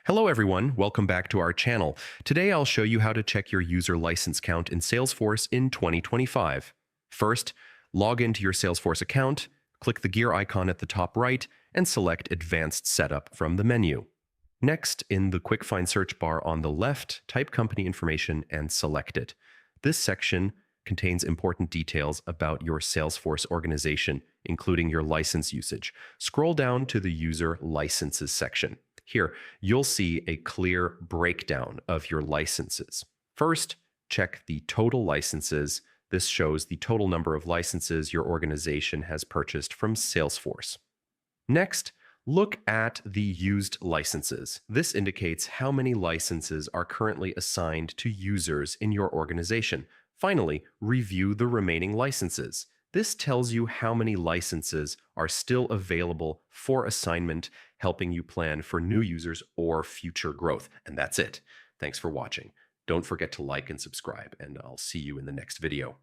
Hello everyone, welcome back to our channel. Today I'll show you how to check your user license count in Salesforce in 2025. First, log into your Salesforce account, click the gear icon at the top right, and select Advanced Setup from the menu. Next, in the quick find search bar on the left, type company information and select it. This section contains important details about your Salesforce organization, including your license usage. Scroll down to the User Licenses section. Here, you'll see a clear breakdown of your licenses. First, check the total licenses. This shows the total number of licenses your organization has purchased from Salesforce. Next, look at the used licenses. This indicates how many licenses are currently assigned to users in your organization. Finally, review the remaining licenses. This tells you how many licenses are still available for assignment, helping you plan for new users or future growth. And that's it. Thanks for watching. Don't forget to like and subscribe, and I'll see you in the next video.